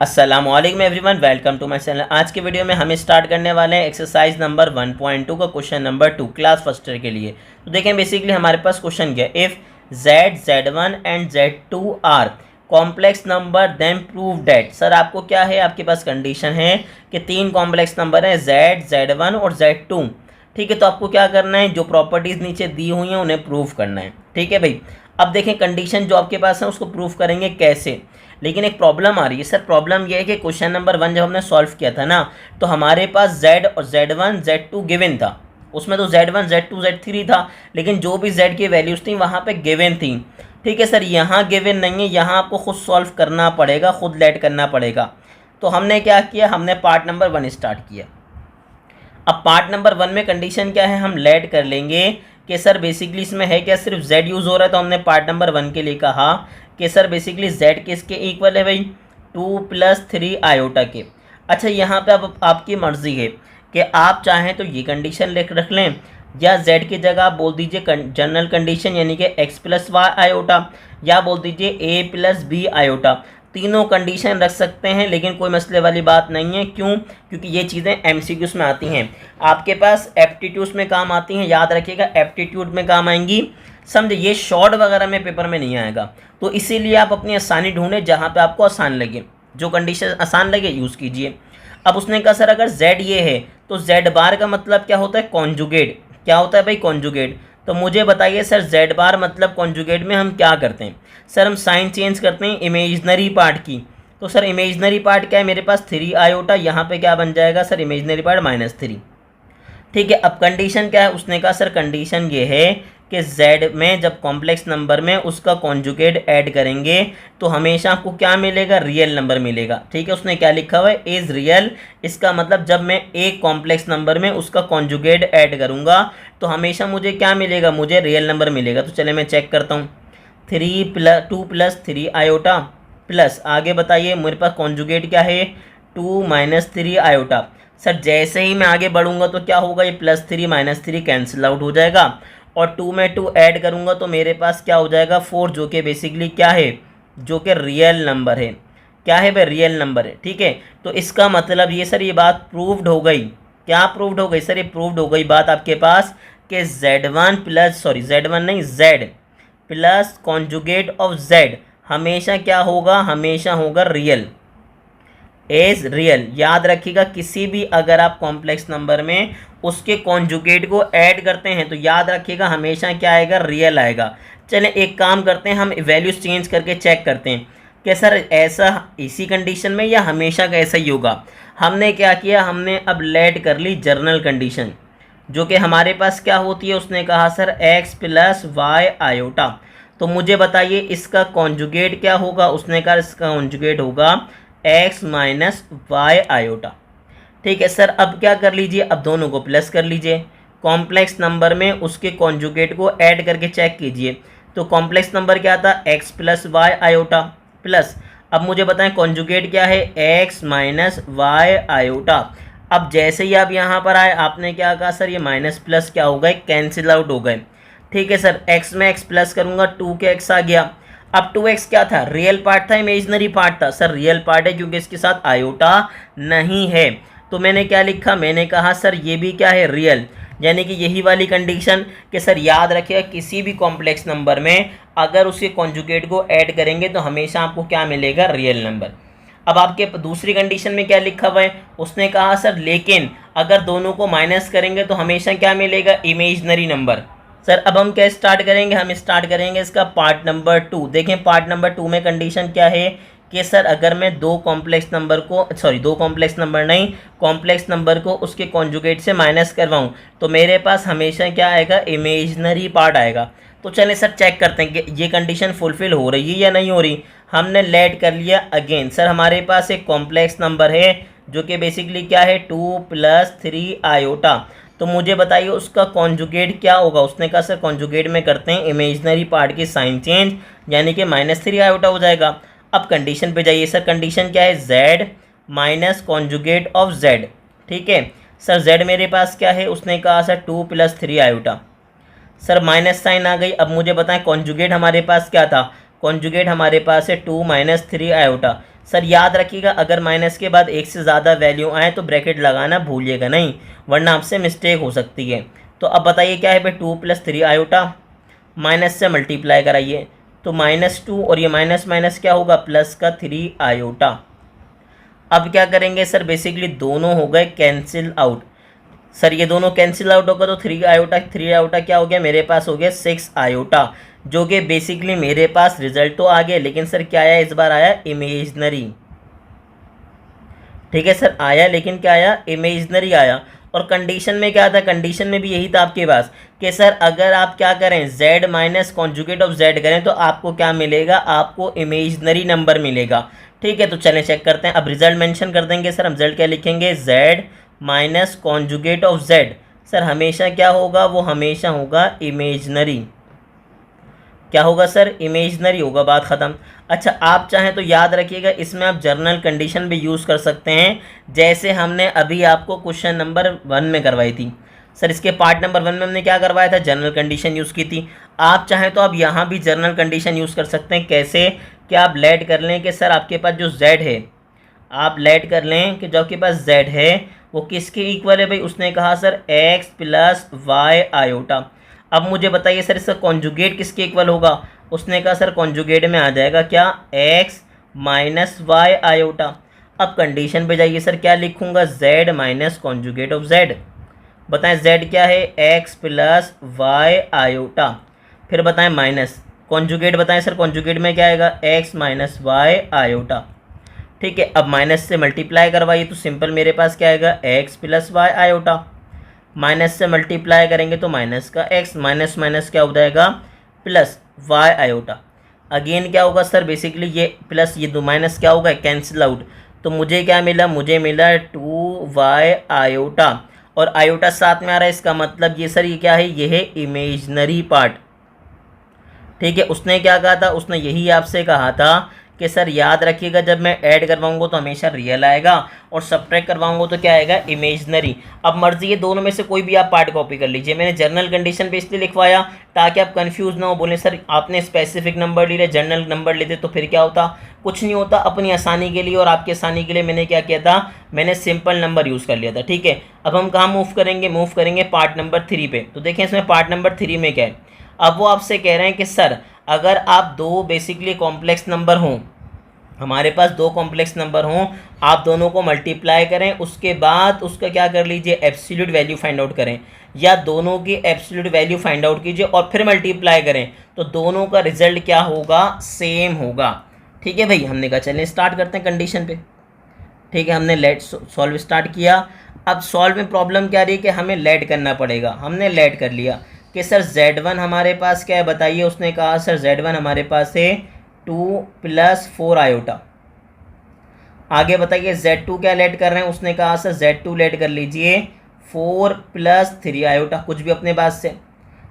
अस्सलामुअलैकुम everyone, welcome to my channel. आज के वीडियो में हम स्टार्ट करने वाले हैं एक्सरसाइज नंबर 1.2 का question number 2 class first year के लिए। तो देखें, बेसिकली हमारे पास क्वेश्चन क्या है, if z z1 and z2 are complex number then prove that. Sir आपको क्या है, आपके पास कंडीशन है कि तीन कॉम्प्लेक्स नंबर हैं z z1 और z2। ठीक है, तो आपको क्या करना है, जो प्रॉपर्टीज़ नीचे दी हुई हैं उन्हें प्रूव करना है। ठीक है भाई, अब देखें कंडीशन जो आपके पास है उसको प्रूव करेंगे कैसे। लेकिन एक प्रॉब्लम आ रही है। सर प्रॉब्लम यह है कि क्वेश्चन नंबर 1 जब हमने सॉल्व किया था ना, तो हमारे पास z और z1 z2 गिवन था। उसमें तो z1 z2 z3 था, लेकिन जो भी z की वैल्यूज़ थी वहाँ पे गिवन थी। ठीक है सर, यहाँ गिवन नहीं है, यहाँ आपको खुद सॉल्व करना पड़ेगा, खुद लेट करना पड़ेगा। तो हमने क्या किया, हमने पार्ट नंबर 1 स्टार्ट किया। अब पार्ट नंबर 1 में कंडीशन क्या है, हम लेट कर लेंगे कि सर बेसिकली इसमें है क्या, सिर्फ z यूज़ हो रहा है। तो हमने पार्ट नंबर 1 के लिए कहा कि सर बेसिकली z किसके इक्वल है भाई, 2 + 3 आयोटा के। अच्छा, यहाँ पे अब आपकी मर्ज़ी है कि आप चाहें तो ये कंडीशन रख लें, या z की जगह आप बोल दीजिए जनरल कंडीशन यानी कि x + y आयोटा, या बोल दीजिए a + b आयोटा। तीनों कंडीशन रख सकते हैं, लेकिन कोई मसले वाली बात नहीं है। क्यों? क्योंकि ये चीज़ें एमसीक्यूज़ में आती हैं, आपके पास एप्टीट्यूड्स में काम आती हैं। याद रखिएगा, एप्टीट्यूड में काम आएंगी, समझे। ये शॉर्ट वगैरह में पेपर में नहीं आएगा। तो इसीलिए आप अपनी आसानी ढूंढें जहाँ पे आपको आसान लगे, जो कंडीशन आसान लगे यूज़ कीजिए। अब उसने कहा सर अगर z ये है तो z बार का मतलब क्या होता है, कॉन्जुगेट। क्या होता है भाई, कॉन्जुगेट। तो मुझे बताइए सर z बार मतलब कॉन्जुगेट में हम क्या करते हैं। सर हम साइन चेंज करते हैं इमेजनरी पार्ट की। तो सर इमेजनरी पार्ट क्या है, मेरे पास 3 आयोटा, यहाँ पे क्या बन जाएगा सर, इमेजनरी पार्ट -3। ठीक है, अब कंडीशन क्या है, उसने कहा सर कंडीशन ये है कि z में जब कॉम्प्लेक्स नंबर में उसका कॉन्जुगेट ऐड करेंगे तो हमेशा आपको क्या मिलेगा, रियल नंबर मिलेगा। ठीक है, उसने क्या लिखा हुआ है, इज़ रियल। इसका मतलब जब मैं एक कॉम्प्लेक्स नंबर में उसका कॉन्जुगेट ऐड करूँगा तो हमेशा मुझे क्या मिलेगा, मुझे रियल नंबर मिलेगा। तो चले मैं चेक करता हूँ, 2 + 3 आयोटा प्लस, आगे बताइए मेरे पास कॉन्जुगेट क्या है, 2 - 3 आयोटा। सर जैसे ही मैं आगे बढ़ूंगा तो क्या होगा, ये +3 -3 कैंसिल आउट हो जाएगा, और 2 में 2 ऐड करूंगा तो मेरे पास क्या हो जाएगा, 4, जो कि बेसिकली क्या है, जो कि रियल नंबर है। क्या है भाई, रियल नंबर है। ठीक है, तो इसका मतलब ये सर ये बात प्रूव्ड हो गई। क्या प्रूव्ड हो गई सर, ये प्रूव्ड हो गई बात आपके पास कि z1 नहीं, z plus conjugate of z हमेशा क्या होगा, हमेशा होगा रियल, एज रियल। याद रखिएगा, किसी भी अगर आप कॉम्प्लेक्स नंबर में उसके कॉन्जुगेट को ऐड करते हैं तो याद रखिएगा हमेशा क्या आएगा, रियल आएगा। चलें एक काम करते हैं, हम वैल्यूज चेंज करके चेक करते हैं कि सर ऐसा इसी कंडीशन में या हमेशा का ऐसा ही होगा। हमने क्या किया, हमने अब लेट कर ली जनरल कंडीशन, जो कि हमारे पास क्या होती है, उसने कहा सर x + y आयोटा। तो मुझे बताइए इसका कॉन्जुगेट क्या होगा, उसने कहा इसका कॉन्जुगेट होगा x - y आयोटा। ठीक है सर, अब क्या कर लीजिए, अब दोनों को प्लस कर लीजिए, कॉम्प्लेक्स नंबर में उसके कॉन्जुगेट को ऐड करके चेक कीजिए। तो कॉम्प्लेक्स नंबर क्या था, x + y आयोटा प्लस, अब मुझे बताएं कॉन्जुगेट क्या है, x - y आयोटा। अब जैसे ही आप यहाँ पर आए आपने क्या कहा सर, ये माइनस प्लस क्या हो गए, कैंसिल आउट हो गए। ठीक है सर, x में x प्लस करूँगा, 2 के x आ गया। अब 2x क्या था, रियल पार्ट था इमेजनरी पार्ट था, सर रियल पार्ट है क्योंकि इसके साथ आयोटा नहीं है। तो मैंने क्या लिखा, मैंने कहा सर ये भी क्या है, रियल। यानी कि यही वाली कंडीशन कि सर याद रखिएगा किसी भी कॉम्प्लेक्स नंबर में अगर उसके कॉन्जुगेट को ऐड करेंगे तो हमेशा आपको क्या मिलेगा, रियल नंबर। अब आपके दूसरी कंडीशन में क्या लिखा हुआ है, उसने कहा सर लेकिन अगर दोनों को माइनस करेंगे तो हमेशा क्या मिलेगा, इमेजनरी नंबर। सर अब हम क्या स्टार्ट करेंगे, हम स्टार्ट करेंगे इसका पार्ट नंबर 2। देखें पार्ट नंबर 2 में कंडीशन क्या है कि सर अगर मैं दो कॉम्प्लेक्स नंबर को उसके कॉन्जुगेट से माइनस करवाऊँ तो मेरे पास हमेशा क्या आएगा, इमेजनरी पार्ट आएगा। तो चलें सर चेक करते हैं कि ये कंडीशन फुलफिल हो रही है या नहीं हो रही। हमने लेट कर लिया अगेन, सर हमारे पास एक कॉम्प्लेक्स नंबर है जो कि बेसिकली क्या है, 2 + 3 आयोटा। तो मुझे बताइए उसका कॉन्जुगेट क्या होगा। उसने कहा सर कॉन्जुगेट में करते हैं इमेजनरी पार्ट की साइन चेंज, यानी कि -3 आयोटा हो जाएगा। अब कंडीशन पे जाइए, सर कंडीशन क्या है, z minus conjugate of z। ठीक है सर, z मेरे पास क्या है, उसने कहा sir 2 + 3 iota. Sir minus sign आ गई। अब मुझे बताएं कॉन्जुगेट हमारे पास क्या था, कॉन्जुगेट हमारे पास है 2 - 3 आयोटा। सर याद रखिएगा अगर माइनस के बाद एक से ज़्यादा वैल्यू आए तो ब्रैकेट लगाना भूलिएगा नहीं, वरना आपसे मिस्टेक हो सकती है। तो अब बताइए क्या है भाई, 2 + 3 आयोटा, माइनस से मल्टीप्लाई कराइए तो -2 और ये माइनस माइनस क्या होगा प्लस का 3 आयोटा। अब क्या करेंगे सर, बेसिकली दोनों हो गए कैंसिल आउट। सर ये दोनों कैंसिल आउट होगा तो 3 आयोटा क्या हो गया मेरे पास, हो गया 6 आयोटा, जो कि बेसिकली मेरे पास रिजल्ट तो आ गया, लेकिन सर क्या आया इस बार, आया इमेजनरी। ठीक है सर, आया लेकिन क्या आया, इमेजनरी आया। और कंडीशन में क्या था, कंडीशन में भी यही था आपके पास कि सर अगर आप क्या करें z minus conjugate of z करें तो आपको क्या मिलेगा, आपको इमेजनरी नंबर मिलेगा। ठीक है, तो चलें चेक करते हैं। अब रिजल्ट मेंशन कर देंगे सर, हम रिजल्ट क्या लिखेंगे, z minus conjugate of z। Sir हमेशा क्या होगा, वो हमेशा होगा इमेजनरी। क्या होगा सर, इमेजनरी होगा, बात ख़त्म। अच्छा आप चाहें तो याद रखिएगा इसमें आप जर्नल कंडीशन भी यूज़ कर सकते हैं, जैसे हमने अभी आपको क्वेश्चन नंबर 1 में करवाई थी। सर इसके पार्ट नंबर 1 में हमने क्या करवाया था, जनरल कंडीशन यूज़ की थी। आप चाहें तो आप यहाँ भी जनरल कंडीशन यूज़ कर सकते हैं। कैसे, कि आप लेट कर लें कि सर आपके पास जो z है, आप लेट कर लें कि जो आपके पास z है वो किसके इक्वल है भाई, उसने कहा सर x + y आयोटा। अब मुझे बताइए सर इसका कॉन्जुगेट किसके इक्वल होगा, उसने कहा सर कॉन्जुगेट में आ जाएगा क्या, x माइनस वाई आयोटा। अब कंडीशन पे जाइए सर, क्या लिखूंगा, z minus conjugate of z। बताएं z क्या है, x + y आयोटा। फिर बताएं माइनस कॉन्जुगेट, बताएं सर कॉन्जुगेट में क्या आएगा, x माइनस वाई आयोटा। ठीक है, अब माइनस से मल्टीप्लाई करवाइए तो सिंपल मेरे पास क्या आएगा, x + y आयोटा। माइनस से मल्टीप्लाई करेंगे तो माइनस का x, माइनस माइनस क्या हो जाएगा, प्लस y आयोटा। अगेन क्या होगा सर, बेसिकली ये प्लस ये 2 माइनस क्या होगा, कैंसिल आउट। तो मुझे क्या मिला, मुझे मिला 2y आयोटा, और आयोटा साथ में आ रहा है, इसका मतलब ये सर ये क्या है, ये है इमेजनरी पार्ट। ठीक है, उसने क्या कहा था, उसने यही आपसे कहा था कि सर याद रखिएगा जब मैं ऐड करवाऊंगा तो हमेशा रियल आएगा, और सब्ट्रैक्ट करवाऊंगा तो क्या आएगा, इमेजनरी। अब मर्जी है दोनों में से कोई भी आप पार्ट कॉपी कर लीजिए। मैंने जनरल कंडीशन पे इसलिए लिखवाया ताकि आप कंफ्यूज ना हो, बोले सर आपने स्पेसिफिक नंबर ले लिया, जनरल नंबर लेते तो फिर क्या होता, कुछ नहीं होता। अपनी आसानी के लिए और आपकी आसानी के लिए मैंने क्या किया था, मैंने सिंपल नंबर यूज़ कर लिया था। ठीक है, अब हम कहाँ मूव करेंगे पार्ट नंबर 3 पे। तो देखें इसमें पार्ट नंबर 3 में क्या है। अब वो आपसे कह रहे हैं कि सर अगर आप दो बेसिकली कॉम्प्लेक्स नंबर हों, हमारे पास दो कॉम्प्लेक्स नंबर हों, आप दोनों को मल्टीप्लाई करें, उसके बाद उसका क्या कर लीजिए, एब्सोल्यूट वैल्यू फाइंड आउट करें, या दोनों की एब्सोल्यूट वैल्यू फाइंड आउट कीजिए और फिर मल्टीप्लाई करें, तो दोनों का रिजल्ट क्या होगा, सेम होगा। ठीक है भाई, हमने कहा चलें स्टार्ट करते हैं कंडीशन पे। ठीक है, हमने लेट सॉल्व स्टार्ट किया। अब सॉल्व में प्रॉब्लम क्या रही है कि हमें लेट करना पड़ेगा। हमने लेट कर लिया कि सर z1 हमारे पास क्या है, बताइए। उसने कहा सर z1 हमारे पास है 2 + 4 आयोटा। आगे बताइए z2 क्या लेट कर रहे हैं, उसने कहा सर z2 लेट कर लीजिए 4 + 3 आयोटा, कुछ भी अपने पास से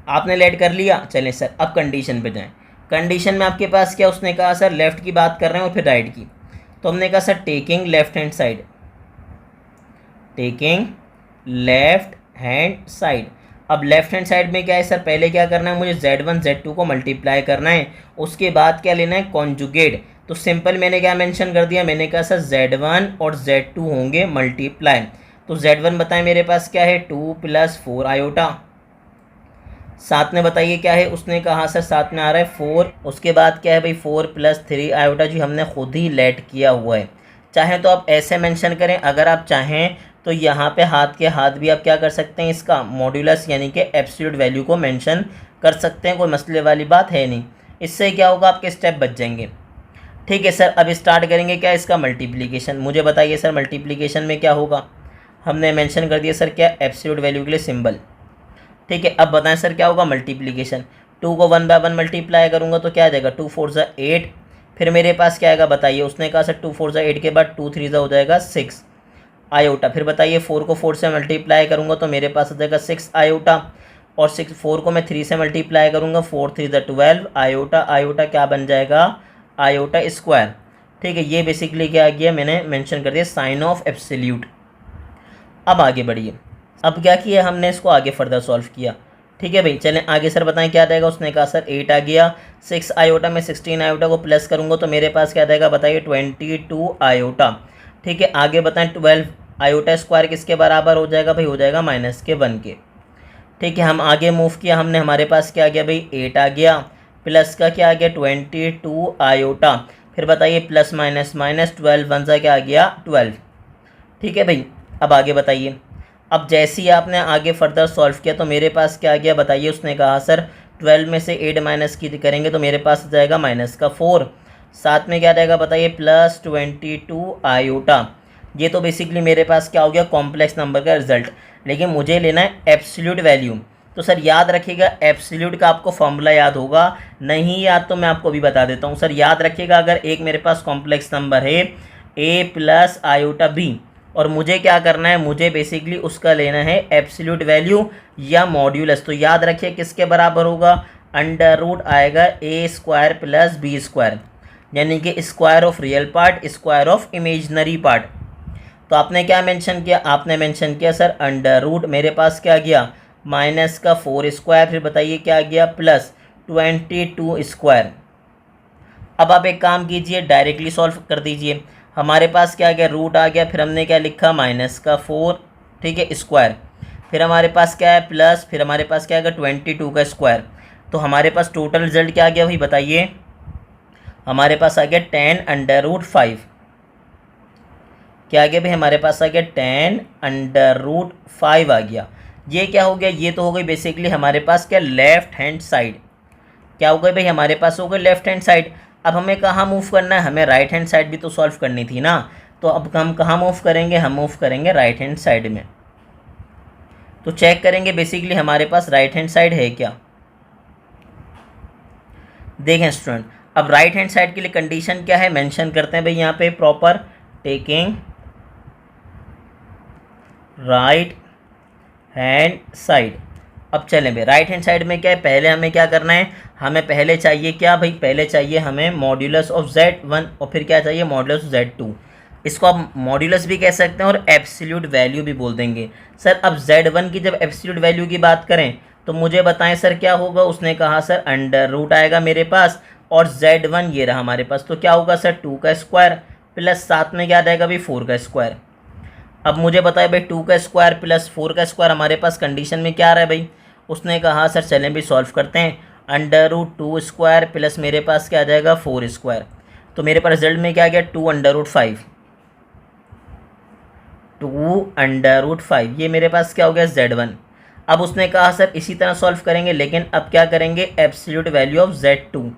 आपने लेट कर लिया। चलें सर अब कंडीशन पे जाएं। कंडीशन में आपके पास क्या, उसने कहा सर लेफ़्ट की बात कर रहे हैं और फिर राइट की। तो हमने कहा sir taking left hand side, taking left hand side. अब लेफ्ट हैंड साइड में क्या है सर, पहले क्या करना है, मुझे z1 z2 को मल्टीप्लाई करना है, उसके बाद क्या लेना है, कॉन्जुगेट। तो सिंपल मैंने क्या मेंशन कर दिया, मैंने कहा सर z1 और z2 होंगे मल्टीप्लाई। तो z1 बताएं मेरे पास क्या है, 2 + 4 आयोटा। साथ में बताइए क्या है, उसने कहा सर साथ में आ रहा है 4, उसके बाद क्या है भाई 4 + 3 आयोटा, जी हमने खुद ही लेट किया हुआ है। चाहें तो आप ऐसे मेंशन करें, अगर आप चाहें तो यहाँ पे हाथ के हाथ भी आप क्या कर सकते हैं, इसका मॉड्यूलस यानी कि एब्सोल्यूट वैल्यू को मेंशन कर सकते हैं, कोई मसले वाली बात है नहीं। इससे क्या होगा, आपके स्टेप बच जाएंगे। ठीक है सर, अब स्टार्ट करेंगे क्या, इसका मल्टीप्लिकेशन। मुझे बताइए सर मल्टीप्लिकेशन में क्या होगा, हमने मेंशन कर दिया सर क्या, एब्सोल्यूट वैल्यू के लिए सिंबल। ठीक है, अब बताएं सर क्या होगा मल्टीप्लिकेशन। 2 को 1 / 1 मल्टीप्लाई करूँगा तो क्या आ जाएगा, 2 × 4 = 8। फिर मेरे पास क्या आएगा बताइए, उसने कहा सर 2 × 4 = 8 के बाद 2 × 3 हो जाएगा 6 आयोटा। फिर बताइए 4 को 4 से मल्टीप्लाई करूँगा तो मेरे पास आ जाएगा 6 आयोटा, और 4 को मैं 3 से मल्टीप्लाई करूँगा, 4 × 3 = 12 आयोटा। आयोटा क्या बन जाएगा, आयोटा स्क्वायर। ठीक है, ये बेसिकली क्या आ गया, मैंने मेंशन कर दिया साइन ऑफ एब्सोल्यूट। अब आगे बढ़िए, अब क्या किया हमने, इसको आगे फर्दर सॉल्व किया। ठीक है भाई, चलें आगे सर बताएं क्या रहेगा। उसने कहा सर 8 आ गया, 6 आयोटा में 16 आयोटा को प्लस करूँगा तो मेरे पास क्या रहेगा बताइए 22 आयोटा। ठीक है, आगे बताएं 12 आयोटा स्क्वायर किसके बराबर हो जाएगा भाई, हो जाएगा -1 के। ठीक है, हम आगे मूव किया हमने, हमारे पास क्या आ गया भाई 8 आ गया, प्लस का क्या आ गया 22 आयोटा, फिर बताइए प्लस माइनस माइनस 12 वन सा क्या आ गया 12। ठीक है भाई, अब आगे बताइए। अब जैसे ही आपने आगे फर्दर सॉल्व किया तो मेरे पास क्या आ गया बताइए। उसने कहा सर 12 में से 8 माइनस की करेंगे तो मेरे पास आ जाएगा -4, साथ में क्या रहेगा बताइए +22 आयोटा। ये तो बेसिकली मेरे पास क्या हो गया कॉम्प्लेक्स नंबर का रिजल्ट, लेकिन मुझे लेना है एब्सोल्यूट वैल्यू। तो सर याद रखिएगा एब्सोल्यूट का आपको फॉर्मूला याद होगा, नहीं याद तो मैं आपको अभी बता देता हूँ। सर याद रखिएगा अगर एक मेरे पास कॉम्प्लेक्स नंबर है a प्लस आयोटा b और मुझे क्या करना है, मुझे बेसिकली उसका लेना है एब्सोल्यूट वैल्यू या मॉड्यूलस। तो याद रखिए किसके बराबर होगा, अंडर रूट आएगा a square plus b square, यानी कि square of real part square of imaginary part. तो आपने क्या मेंशन किया, आपने मेंशन किया सर अंडर रूट, मेरे पास क्या गया -4 स्क्वायर, फिर बताइए क्या गया +22 स्क्वायर। अब आप एक काम कीजिए डायरेक्टली सॉल्व कर दीजिए। हमारे पास क्या गया रूट आ गया, फिर हमने क्या लिखा -4, ठीक है स्क्वायर, फिर हमारे पास क्या है प्लस, फिर हमारे पास क्या आएगा 22 का स्क्वायर। तो हमारे पास टोटल रिजल्ट क्या आ गया भाई बताइए, हमारे पास आ गया 10√5। क्या आ गया भाई, हमारे पास आ गया 10√5 आ गया। ये क्या हो गया, ये तो हो गई बेसिकली हमारे पास क्या लेफ्ट हैंड साइड। क्या हो गई भाई, हमारे पास हो गई लेफ्ट हैंड साइड। अब हमें कहाँ मूव करना है, हमें राइट हैंड साइड भी तो सॉल्व करनी थी ना। तो अब हम कहाँ मूव करेंगे, हम मूव करेंगे राइट हैंड साइड में। तो चेक करेंगे बेसिकली हमारे पास राइट हैंड साइड है क्या। देखें स्टूडेंट, अब राइट हैंड साइड के लिए कंडीशन क्या है मेंशन करते हैं भाई यहाँ पे proper, taking right hand side. अब चलें भाई राइट हैंड साइड में क्या है, पहले हमें क्या करना है, हमें पहले चाहिए क्या भाई, पहले चाहिए हमें मॉड्यूलस ऑफ Z1 और फिर क्या चाहिए मॉड्यूलस ऑफ Z2। इसको आप मॉड्यूलस भी कह सकते हैं और एब्सोल्यूट वैल्यू भी बोल देंगे। सर अब Z1 की जब एब्सोल्यूट वैल्यू की बात करें तो मुझे बताएं सर क्या होगा। उसने कहा सर अंडर रूट आएगा मेरे पास और Z1 ये रहा हमारे पास, तो क्या होगा सर 2 का स्क्वायर प्लस साथ में क्या रहेगा भाई 4 का स्क्वायर। अब मुझे बताए भाई 2 का स्क्वायर प्लस 4 का स्क्वायर हमारे पास कंडीशन में क्या आ रहा है भाई। उसने कहा सर चलें भी सॉल्व करते हैं, अंडर रूट 2 स्क्वायर प्लस मेरे पास क्या आ जाएगा 4 स्क्वायर। तो मेरे पास रिजल्ट में क्या आ गया 2√5, 2√5, ये मेरे पास क्या हो गया Z1। अब उसने कहा सर इसी तरह सॉल्व करेंगे, लेकिन अब क्या करेंगे एब्सोल्यूट वैल्यू ऑफ Z2।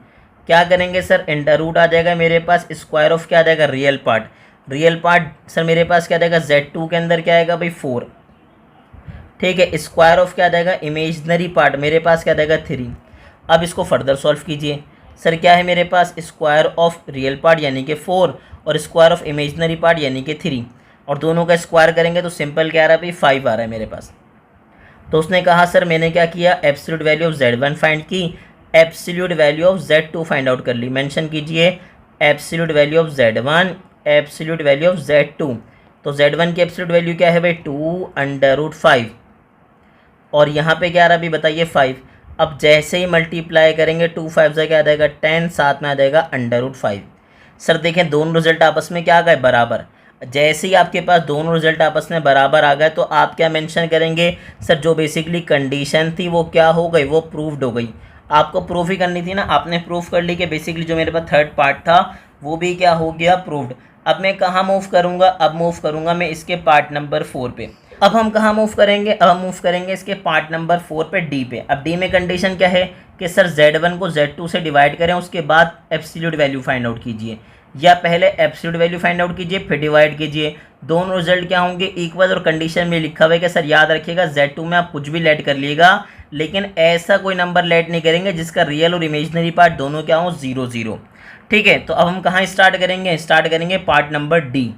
क्या करेंगे सर, अंडर रूट आ जाएगा मेरे पास, स्क्वायर ऑफ क्या आ जाएगा real part, real part sir मेरे पास क्या आएगा Z2 के अंदर क्या आएगा भाई 4, ठीक है, स्क्वायर ऑफ क्या आ जाएगा इमेजनरी पार्ट मेरे पास क्या आएगा 3। अब इसको फर्दर सॉल्व कीजिए। सर क्या है मेरे पास स्क्वायर ऑफ रियल पार्ट यानी कि 4 और स्क्वायर ऑफ इमेजनरी पार्ट यानी कि 3, और दोनों का स्क्वायर करेंगे तो सिंपल क्या आ रहा है भाई 5 आ रहा है मेरे पास। तो उसने कहा सर मैंने क्या किया absolute value of Z1 find की, absolute value of Z2 find out कर ली। मेंशन कीजिए absolute value of Z1, absolute value of Z2। तो Z1 की एब्सोल्यूट वैल्यू क्या है भाई 2√5 और यहाँ पे क्या आ रहा है अभी बताइए 5। अब जैसे ही मल्टीप्लाई करेंगे 2 5 से क्या आ जाएगा 10, साथ में आ जाएगा √5। सर देखें दोनों रिजल्ट आपस में क्या आ गए बराबर। जैसे ही आपके पास दोनों रिजल्ट आपस में बराबर आ गए तो आप क्या मेंशन करेंगे, सर जो बेसिकली कंडीशन थी वो क्या हो गई, वो प्रूव्ड हो गई। आपको प्रूफ ही करनी थी ना, आपने प्रूफ कर ली कि बेसिकली जो मेरे पास थर्ड पार्ट था वो भी क्या हो गया प्रूव्ड। अब मैं कहाँ मूव करूँगा, अब मूव करूँगा मैं इसके पार्ट नंबर 4 पे। अब हम कहाँ मूव करेंगे, अब हम मूव करेंगे इसके पार्ट नंबर 4 पे डी पे। अब डी में कंडीशन क्या है कि सर Z1 को Z2 से डिवाइड करें, उसके बाद एब्सोल्यूट वैल्यू फाइंड आउट कीजिए, या पहले एब्सोल्यूट वैल्यू फाइंड आउट कीजिए फिर डिवाइड कीजिए। दोनों रिजल्ट क्या होंगे इक्वल, और कंडीशन में लिखा हुआ है कि सर याद रखिएगा Z2 में आप कुछ भी लेट कर लिएगा, लेकिन ऐसा कोई नंबर लेट नहीं करेंगे जिसका रियल और इमेजनरी पार्ट दोनों क्या हो 0 0। ठीक है, तो अब हम कहाँ स्टार्ट करेंगे, स्टार्ट करेंगे पार्ट नंबर डी।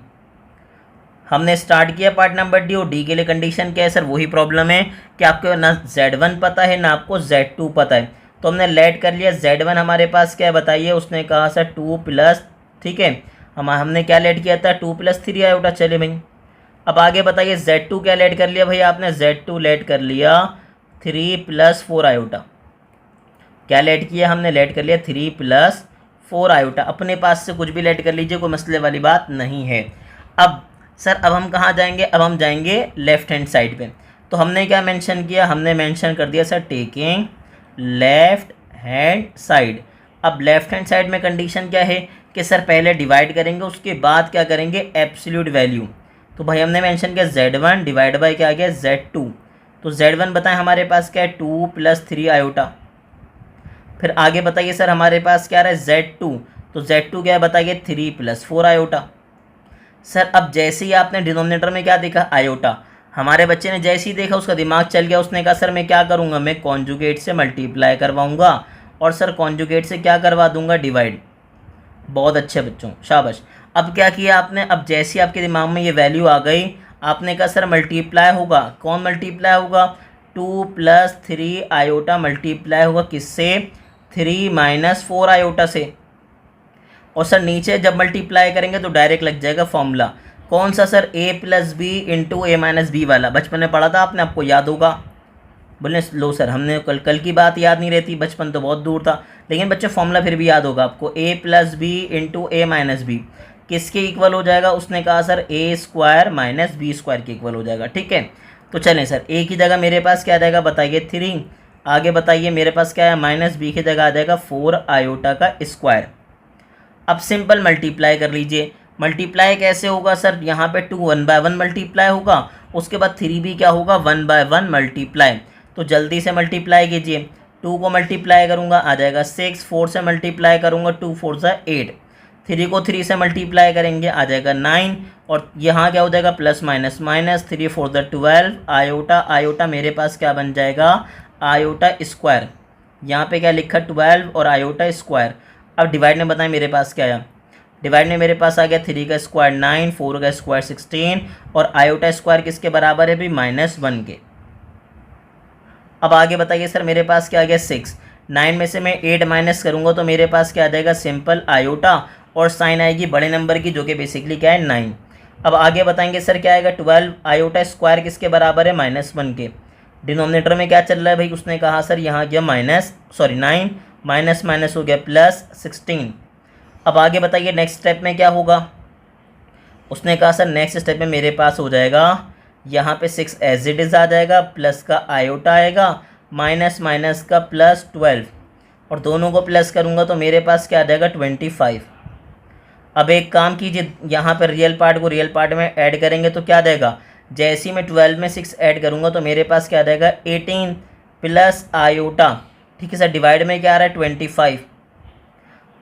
हमने स्टार्ट किया पार्ट नंबर डी, और डी के लिए कंडीशन क्या है सर, वही प्रॉब्लम है कि आपको ना Z1 पता है ना आपको Z2 पता है। तो हमने लेट कर लिया Z1 हमारे पास क्या है बताइए। उसने कहा सर 2 प्लस, ठीक है, हमने क्या लेट किया था 2 + 3 आया उठा। चले भाई अब आगे बताइए Z2 क्या लेट कर लिया भाई आपने, Z2 लेट कर लिया 3 प्लस 4 आयोटा। क्या लेट किया हमने? लेट कर लिया 3 प्लस 4 आयोटा। अपने पास से कुछ भी लेट कर लीजिए, कोई मसले वाली बात नहीं है। अब सर अब हम कहाँ जाएंगे? अब हम जाएंगे लेफ्ट हैंड साइड पे। तो हमने क्या मेंशन किया? हमने मेंशन कर दिया sir taking left hand side. अब लेफ्ट हैंड साइड में कंडीशन क्या है कि सर पहले डिवाइड करेंगे, उसके बाद क्या करेंगे? Absolute value. तो भाई हमने मेंशन किया Z1 डिवाइड बाई क्या आ गया? Z2। तो Z1 बताएं हमारे पास क्या है? 2 प्लस 3 आयोटा। फिर आगे बताइए सर हमारे पास क्या रहा है? Z2। तो Z2 क्या है बताइए? 3 प्लस 4 आयोटा। सर अब जैसे ही आपने डिनोमिनेटर में क्या देखा? आयोटा। हमारे बच्चे ने जैसे ही देखा उसका दिमाग चल गया, उसने कहा सर मैं क्या करूँगा? मैं कॉन्जुगेट से मल्टीप्लाई करवाऊँगा और सर कॉन्जुगेट से क्या करवा दूंगा? डिवाइड। बहुत अच्छे बच्चों, शाबाश। अब क्या किया आपने? अब जैसे आपके दिमाग में ये वैल्यू आ गई, आपने कहा सर मल्टीप्लाई होगा। कौन मल्टीप्लाई होगा? 2 प्लस 3 आयोटा मल्टीप्लाई होगा किससे? 3 माइनस 4 आयोटा से। और सर नीचे जब मल्टीप्लाई करेंगे तो डायरेक्ट लग जाएगा फॉर्मूला। कौन सा sir? a plus b into a minus b वाला। बचपन में पढ़ा था आपने, आपको याद होगा। बोले लो सर हमने कल की बात याद नहीं रहती, बचपन तो बहुत दूर था, लेकिन बच्चे फॉर्मूला फिर भी याद होगा आपको। a plus b into a minus b किसके इक्वल हो जाएगा? उसने कहा sir a square minus b square के इक्वल हो जाएगा। ठीक है, तो चलें सर a की जगह मेरे पास क्या आ जाएगा बताइए? 3। आगे बताइए मेरे पास क्या है? माइनस बी की जगह आ जाएगा 4 आयोटा का स्क्वायर। अब सिंपल मल्टीप्लाई कर लीजिए। मल्टीप्लाई कैसे होगा सर? यहाँ पे 2 1 बाय 1 मल्टीप्लाई होगा, उसके बाद 3 भी क्या होगा? 1 बाय 1 मल्टीप्लाई। तो जल्दी से मल्टीप्लाई कीजिए। 2 को मल्टीप्लाई करूँगा आ जाएगा 6, 4 से मल्टीप्लाई करूँगा 2 4 से 8, 3 को 3 से मल्टीप्लाई करेंगे आ जाएगा 9, और यहाँ क्या हो जाएगा? Plus minus minus, 3 4 12 iota. Iota मेरे पास क्या बन जाएगा? Iota square. यहाँ पे क्या लिखा? 12 और आयोटा स्क्वायर। अब डिवाइड में बताएं मेरे पास क्या आया? डिवाइड में मेरे पास आ गया 3 का स्क्वायर 9, 4 का स्क्वायर 16, और आयोटा स्क्वायर किसके बराबर है भी? -1 के। अब आगे बताइए सर मेरे पास क्या आ गया? 6। 9 में से मैं 8 माइनस करूँगा तो मेरे पास क्या आ जाएगा? सिंपल आयोटा, और साइन आएगी बड़े नंबर की जो कि बेसिकली क्या है? 9। अब आगे बताएंगे सर क्या आएगा? 12 आयोटा स्क्वायर किसके बराबर है? -1 के। डिनोमिनेटर में क्या चल रहा है भाई? उसने कहा सर यहाँ गया 9 माइनस माइनस हो गया +16। अब आगे बताइए नेक्स्ट स्टेप में क्या होगा? उसने कहा सर नेक्स्ट स्टेप में मेरे पास हो जाएगा यहाँ पे 6 एज इट इज़ आ जाएगा, प्लस का आयोटा आएगा, माइनस माइनस का +12, और दोनों को प्लस करूँगा तो मेरे पास क्या आ जाएगा? 25। अब एक काम कीजिए, यहाँ पर रियल पार्ट को रियल पार्ट में ऐड करेंगे तो क्या देगा? जैसे ही मैं 12 में 6 ऐड करूँगा तो मेरे पास क्या आ जाएगा? 18 प्लस आयोटा। ठीक है सर, डिवाइड में क्या आ रहा है? 25।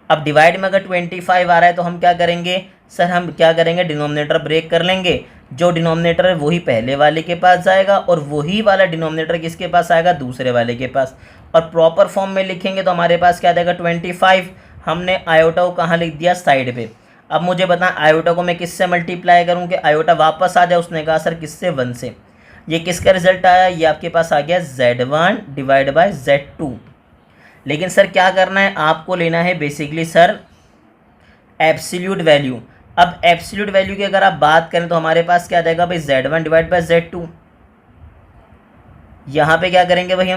अब डिवाइड में अगर 25 आ रहा है तो हम क्या करेंगे सर? हम क्या करेंगे? डिनोमिनेटर ब्रेक कर लेंगे। जो डिनोमिनेटर है वही पहले वाले के पास जाएगा, और वही वाला डिनोमिनेटर किसके पास आएगा? दूसरे वाले के पास। और प्रॉपर फॉर्म में लिखेंगे तो हमारे पास क्या आ जाएगा? 25। हमने आयोटा को कहाँ लिख दिया? साइड पे। अब मुझे बताएं आयोटा को मैं किससे मल्टीप्लाई करूँ कि आयोटा वापस आ जाए? उसने कहा सर किससे? 1 से। ये किसका रिजल्ट आया? ये आपके पास आ गया Z1 डिवाइड बाय Z2। लेकिन सर क्या करना है? आपको लेना है बेसिकली सर एब्सोल्यूट वैल्यू। अब एब्सोल्यूट वैल्यू की अगर आप बात करें तो हमारे पास क्या आ जाएगा भाई? Z1 divide by Z2। यहाँ पे क्या करेंगे भाई?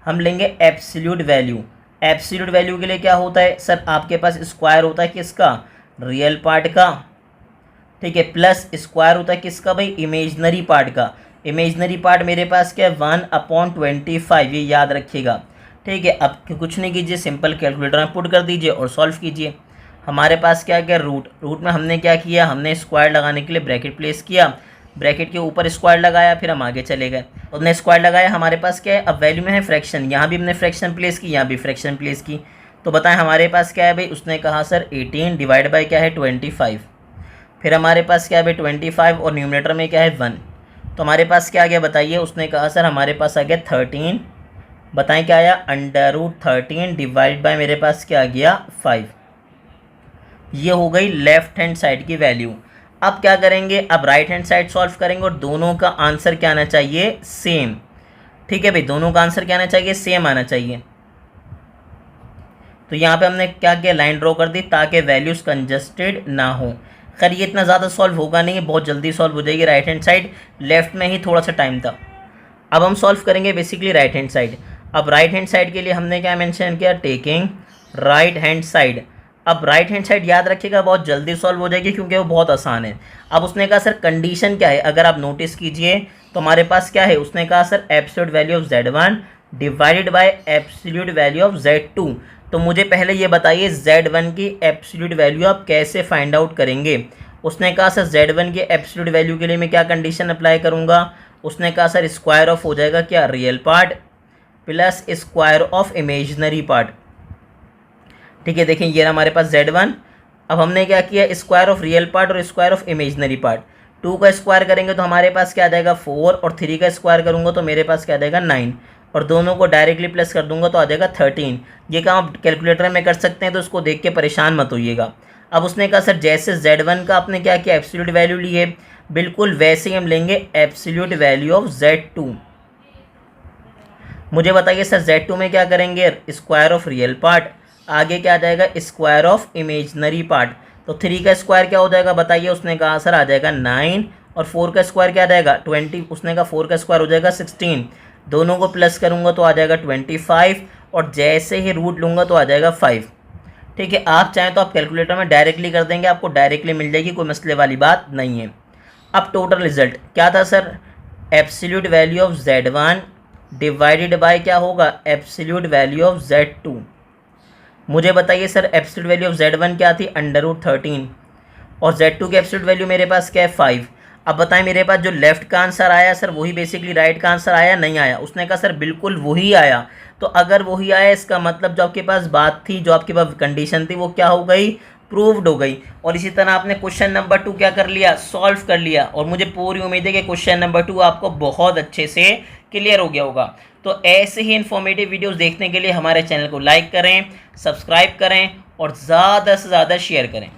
हम लेंगे एब्सोल्यूट वैल्यू। एब्सोल्यूट वैल्यू के लिए क्या होता है सर? आपके पास स्क्वायर होता है किसका? रियल पार्ट का। ठीक है, प्लस स्क्वायर होता है किसका भाई? इमेजनरी पार्ट का। इमेजनरी पार्ट मेरे पास क्या है? 1/25, ये याद रखिएगा। ठीक है, अब कुछ नहीं कीजिए, सिंपल कैलकुलेटर में पुट कर दीजिए और सॉल्व कीजिए। हमारे पास क्या क्या? रूट में हमने क्या किया? हमने स्क्वायर लगाने के लिए ब्रैकेट प्लेस किया, ब्रैकेट के ऊपर स्क्वायर लगाया, फिर हम आगे चले गए, हमने स्क्वायर लगाया। हमारे पास क्या है? अब वैल्यू में है फ्रैक्शन, यहाँ भी हमने फ्रैक्शन प्लेस की, यहाँ भी फ्रैक्शन प्लेस की। तो बताएं हमारे पास क्या है भाई? उसने कहा सर 18 डिवाइड बाई क्या है? 25। फिर हमारे पास क्या है भाई? 25, और न्यूमरेटर में क्या है? 1। तो हमारे पास क्या आ गया बताइए? उसने कहा सर हमारे पास आ गया 13। बताएं क्या आया? √13 डिवाइड बाय मेरे पास क्या आ गया? 5। ये हो गई लेफ्ट हैंड साइड की वैल्यू। अब क्या करेंगे? अब राइट हैंड साइड सॉल्व करेंगे, और दोनों का आंसर क्या आना चाहिए? सेम। ठीक है भाई, दोनों का आंसर क्या आना चाहिए? सेम आना चाहिए। तो यहाँ पे हमने क्या किया? लाइन ड्रॉ कर दी ताकि वैल्यूज कंजस्टेड ना हो। खैर ये इतना ज़्यादा सॉल्व होगा नहीं, बहुत जल्दी सॉल्व हो जाएगी राइट हैंड साइड, लेफ्ट में ही थोड़ा सा टाइम था। अब हम सॉल्व करेंगे बेसिकली राइट हैंड साइड। अब राइट हैंड साइड के लिए हमने क्या मेंशन किया, टेकिंग राइट हैंड साइड। अब राइट हैंड साइड याद रखिएगा बहुत जल्दी सॉल्व हो जाएगी क्योंकि वो बहुत आसान है। अब उसने कहा सर कंडीशन क्या है, अगर आप नोटिस कीजिए तो हमारे पास क्या है, उसने कहा sir absolute value of Z1 divided by absolute value of Z2। तो मुझे पहले ये बताइए Z1 की एब्सोल्यूट वैल्यू आप कैसे फाइंड आउट करेंगे। उसने कहा सर Z1 की एब्सोल्यूट वैल्यू के लिए मैं क्या कंडीशन अप्लाई करूँगा, उसने कहा सर स्क्वायर ऑफ हो जाएगा क्या, real part plus square of imaginary part. ठीक है, देखिए ये हमारे पास Z1। अब हमने क्या किया, स्क्वायर ऑफ रियल पार्ट और स्क्वायर ऑफ इमेजिनरी पार्ट। 2 का स्क्वायर करेंगे तो हमारे पास क्या आ जाएगा 4, और 3 का स्क्वायर करूँगा तो मेरे पास क्या आ जाएगा 9, और दोनों को डायरेक्टली प्लस कर दूंगा तो आ जाएगा 13। ये काम आप कैलकुलेटर में कर सकते हैं, तो उसको देख के परेशान मत होइएगा। अब उसने कहा सर जैसे Z1 का आपने क्या किया, एब्सोल्यूट वैल्यू ली है, बिल्कुल वैसे ही हम लेंगे एब्सोल्यूट वैल्यू ऑफ Z2। मुझे बताइए सर Z2 में क्या करेंगे, स्क्वायर ऑफ रियल पार्ट, आगे क्या आ जाएगा स्क्वायर ऑफ इमेजिनरी पार्ट। तो 3 का स्क्वायर क्या हो जाएगा बताइए, उसने कहा सर आ जाएगा 9, और 4 का स्क्वायर क्या आ जाएगा 20, उसने कहा 4 का स्क्वायर हो जाएगा 16, दोनों को प्लस करूंगा तो आ जाएगा 25, और जैसे ही रूट लूँगा तो आ जाएगा 5। ठीक है, आप चाहें तो आप कैलकुलेटर में डायरेक्टली कर देंगे, आपको डायरेक्टली मिल जाएगी, कोई मसले वाली बात नहीं है। अब टोटल रिजल्ट क्या था sir, absolute value of Z1 divided by क्या होगा, एब्सोल्यूट वैल्यू ऑफ Z2। मुझे बताइए sir absolute value of Z1 क्या थी, √13, और Z2 की एब्सोल्यूट वैल्यू मेरे पास क्या है 5। अब बताएं मेरे पास जो लेफ्ट का आंसर आया सर वही बेसिकली राइट का आंसर आया, नहीं आया। उसने कहा सर बिल्कुल वही आया। तो अगर वही आया इसका मतलब जो आपके पास बात थी, जो आपके पास कंडीशन थी, वो क्या हो गई, प्रूव्ड हो गई। और इसी तरह आपने क्वेश्चन नंबर 2 क्या कर लिया, सॉल्व कर लिया। और मुझे पूरी उम्मीद है कि क्वेश्चन नंबर 2 आपको बहुत अच्छे से क्लियर हो गया होगा। तो ऐसे ही इन्फॉर्मेटिव वीडियोस देखने के लिए हमारे चैनल को लाइक करें, सब्सक्राइब करें और ज़्यादा से ज़्यादा शेयर करें।